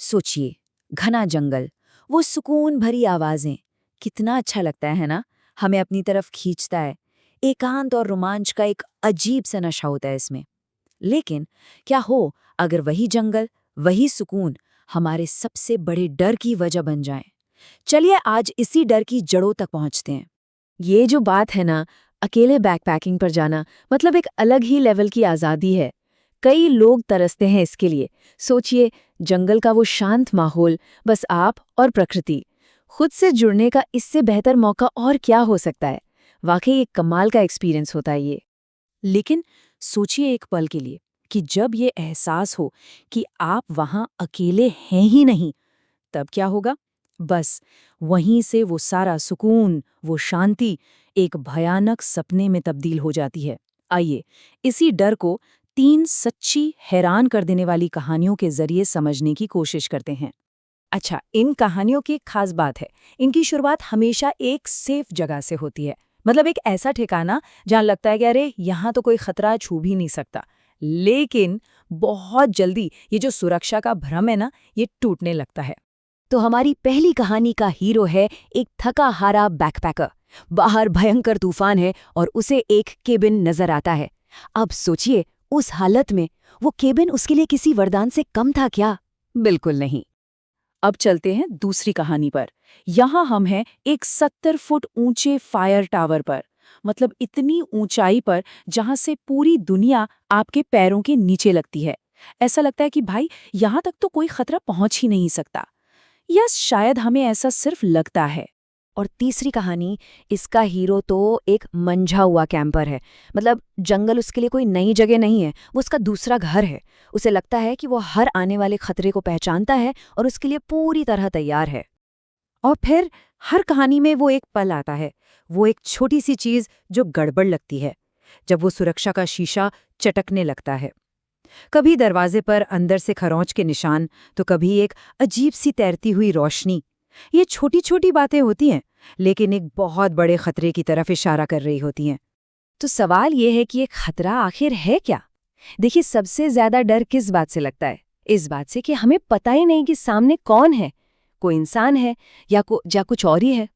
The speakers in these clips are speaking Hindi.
सोचिए, घना जंगल, वो सुकून भरी आवाजें, कितना अच्छा लगता है ना? हमें अपनी तरफ खींचता है। एकांत और रोमांच का एक अजीब सा नशा होता है इसमें। लेकिन क्या हो अगर वही जंगल, वही सुकून हमारे सबसे बड़े डर की वजह बन जाए? चलिए आज इसी डर की जड़ों तक पहुंचते हैं। ये जो बात है ना, अकेले बैकपैकिंग पर जाना मतलब एक अलग ही लेवल की आज़ादी है। कई लोग तरसते हैं इसके लिए। सोचिए, जंगल का वो शांत माहौल, बस आप और प्रकृति। खुद से जुड़ने का इससे बेहतर मौका और क्या हो सकता है। वाकई एक कमाल का एक्सपीरियंस होता है ये। लेकिन सोचिए एक पल के लिए कि जब ये एहसास हो कि आप वहां अकेले हैं ही नहीं, तब क्या होगा? बस वहीं से वो सारा सुकून, वो शांति एक भयानक सपने में तब्दील हो जाती है। आइए इसी डर को 3 सच्ची, हैरान कर देने वाली कहानियों के जरिए समझने की कोशिश करते हैं। अच्छा, इन कहानियों की एक खास बात है। इनकी शुरुआत हमेशा एक सेफ जगह से होती है। मतलब एक ऐसा ठिकाना जहां लगता है कि अरे यहाँ तो कोई खतरा छू भी नहीं सकता। लेकिन बहुत जल्दी ये जो सुरक्षा का भ्रम है ना, ये टूटने लगता है। तो हमारी पहली कहानी का हीरो है एक थका हारा बैकपैकर। बाहर भयंकर तूफान है और उसे एक केबिन नजर आता है। अब सोचिए, उस हालत में वो केबिन उसके लिए किसी वरदान से कम था क्या? बिल्कुल नहीं। अब चलते हैं दूसरी कहानी पर। यहाँ हम हैं एक 70 फुट ऊंचे फायर टावर पर। मतलब इतनी ऊंचाई पर जहां से पूरी दुनिया आपके पैरों के नीचे लगती है। ऐसा लगता है कि भाई यहाँ तक तो कोई खतरा पहुंच ही नहीं सकता। या शायद हमें ऐसा सिर्फ लगता है। और तीसरी कहानी, इसका हीरो तो एक मंझा हुआ कैंपर है। मतलब जंगल उसके लिए कोई नई जगह नहीं है, वो उसका दूसरा घर है। उसे लगता है कि वो हर आने वाले खतरे को पहचानता है और उसके लिए पूरी तरह तैयार है। और फिर हर कहानी में वो एक पल आता है, वो एक छोटी सी चीज जो गड़बड़ लगती है, जब वो सुरक्षा का शीशा चटकने लगता है। कभी दरवाजे पर अंदर से खरोंच के निशान, तो कभी एक अजीब सी तैरती हुई रोशनी। ये छोटी छोटी बातें होती हैं, लेकिन एक बहुत बड़े खतरे की तरफ इशारा कर रही होती हैं। तो सवाल ये है कि ये खतरा आखिर है क्या? देखिए, सबसे ज्यादा डर किस बात से लगता है? इस बात से कि हमें पता ही नहीं कि सामने कौन है, कोई इंसान है या कुछ और ही है।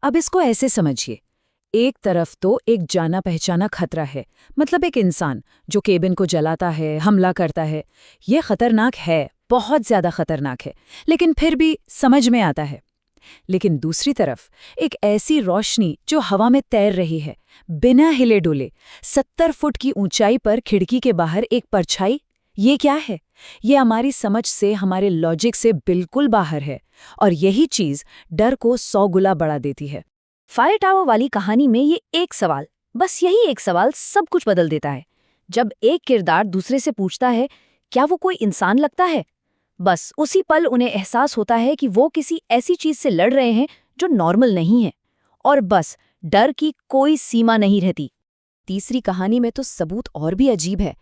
अब इसको ऐसे समझिए, एक तरफ तो एक जाना पहचाना खतरा है। मतलब एक इंसान जो केबिन को जलाता है, हमला करता है। ये खतरनाक है, बहुत ज्यादा खतरनाक है, लेकिन फिर भी समझ में आता है। लेकिन दूसरी तरफ एक ऐसी रोशनी जो हवा में तैर रही है, बिना हिले डुले, 70 फुट की ऊंचाई पर खिड़की के बाहर एक परछाई। ये क्या है? ये हमारी समझ से, हमारे लॉजिक से बिल्कुल बाहर है। और यही चीज डर को 100 गुना बढ़ा देती है। फायर टावर वाली कहानी में ये एक सवाल, बस यही एक सवाल सब कुछ बदल देता है। जब एक किरदार दूसरे से पूछता है, क्या वो कोई इंसान लगता है? बस उसी पल उन्हें एहसास होता है कि वो किसी ऐसी चीज से लड़ रहे हैं जो नॉर्मल नहीं है। और बस डर की कोई सीमा नहीं रहती। तीसरी कहानी में तो सबूत और भी अजीब है।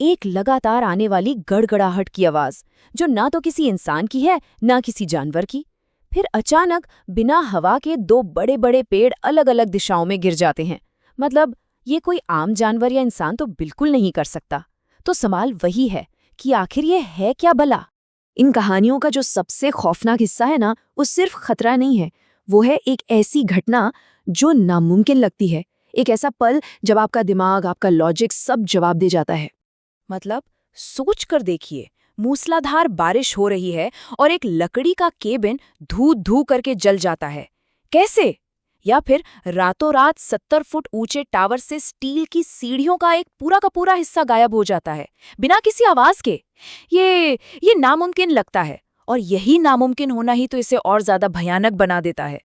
एक लगातार आने वाली गड़गड़ाहट की आवाज, जो ना तो किसी इंसान की है ना किसी जानवर की। फिर अचानक बिना हवा के 2 बड़े बड़े पेड़ अलग अलग दिशाओं में गिर जाते हैं। मतलब ये कोई आम जानवर या इंसान तो बिल्कुल नहीं कर सकता। तो सवाल वही है कि आखिर ये है क्या भला? इन कहानियों का जो सबसे खौफनाक हिस्सा है ना, वो सिर्फ खतरा नहीं है, वो है एक ऐसी घटना जो नामुमकिन लगती है। एक ऐसा पल जब आपका दिमाग, आपका लॉजिक सब जवाब दे जाता है। मतलब सोच कर देखिए, मूसलाधार बारिश हो रही है और एक लकड़ी का केबिन धू धू करके जल जाता है। कैसे? या फिर रातों रात 70 फुट ऊंचे टावर से स्टील की सीढ़ियों का एक पूरा का पूरा हिस्सा गायब हो जाता है, बिना किसी आवाज के। ये नामुमकिन लगता है, और यही नामुमकिन होना ही तो इसे और ज्यादा भयानक बना देता है।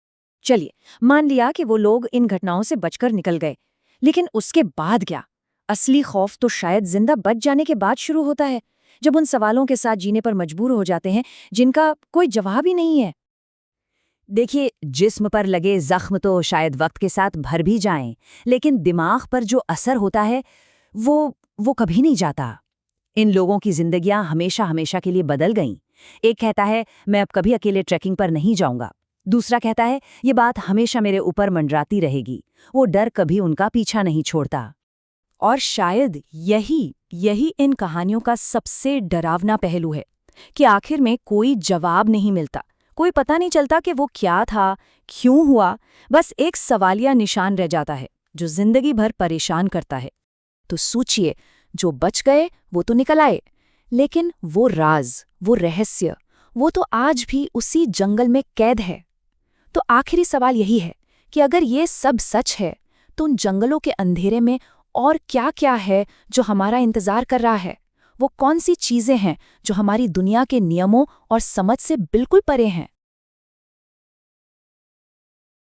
चलिए, मान लिया कि वो लोग इन घटनाओं से बचकर निकल गए, लेकिन उसके बाद क्या? असली खौफ तो शायद जिंदा बच जाने के बाद शुरू होता है, जब उन सवालों के साथ जीने पर मजबूर हो जाते हैं जिनका कोई जवाब ही नहीं है। देखिए, जिस्म पर लगे जख्म तो शायद वक्त के साथ भर भी जाएं, लेकिन दिमाग पर जो असर होता है वो कभी नहीं जाता। इन लोगों की जिंदगियां हमेशा हमेशा के लिए बदल गईं। एक कहता है, मैं अब कभी अकेले ट्रैकिंग पर नहीं जाऊंगा। दूसरा कहता है, ये बात हमेशा मेरे ऊपर मंडराती रहेगी। वो डर कभी उनका पीछा नहीं छोड़ता। और शायद यही इन कहानियों का सबसे डरावना पहलू है। कि आखिर में कोई जवाब नहीं मिलता, कोई पता नहीं चलता कि वो क्या था, क्यों हुआ, बस एक सवालिया निशान रह जाता है जो जिंदगी भर परेशान करता है। तो सोचिए, जो बच गए वो तो निकल आए, लेकिन वो राज, वो रहस्य, वो तो आज भी उसी जंगल में कैद है। तो आखिरी सवाल यही है कि अगर ये सब सच है तो उन जंगलों के अंधेरे में और क्या-क्या है जो हमारा इंतजार कर रहा है? वो कौन सी चीजें हैं जो हमारी दुनिया के नियमों और समझ से बिल्कुल परे हैं?